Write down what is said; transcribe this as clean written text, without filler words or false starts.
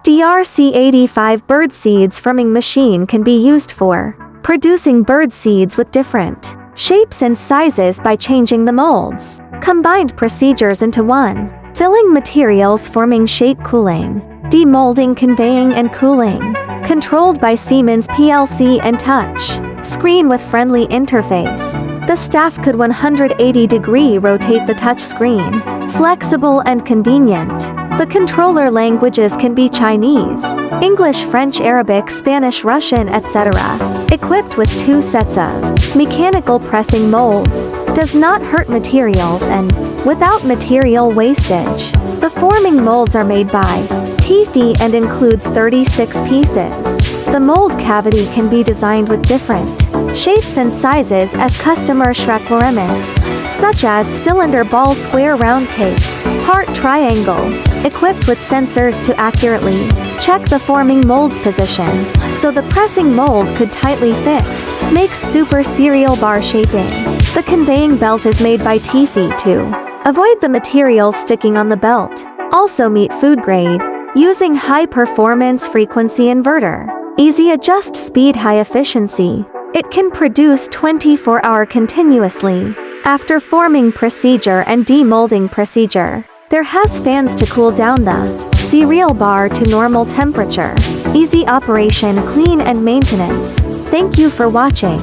DRC85 bird seeds forming machine can be used for producing bird seeds with different shapes and sizes by changing the molds. Combined procedures into one. Filling materials forming shape cooling. Demolding conveying and cooling. Controlled by Siemens PLC and touch screen with friendly interface. The staff could 180-degree rotate the touch screen. Flexible and convenient. The controller languages can be Chinese, English, French, Arabic, Spanish, Russian, etc. Equipped with 2 sets of mechanical pressing molds. Does not hurt materials and without material wastage. The forming molds are made by TIFI and includes 36 pieces. The mold cavity can be designed with different shapes and sizes as customer requirements, such as cylinder, ball, square, round, cake, heart, triangle. Equipped with sensors to accurately check the forming mold's position, so the pressing mold could tightly fit. Makes super serial bar shaping. The conveying belt is made by TIFI to avoid the material sticking on the belt. Also meet food grade, using high performance frequency inverter. Easy adjust speed, high efficiency. It can produce 24-hour continuously. After forming procedure and demolding procedure, there has fans to cool down the cereal bar to normal temperature. Easy operation, clean and maintenance. Thank you for watching.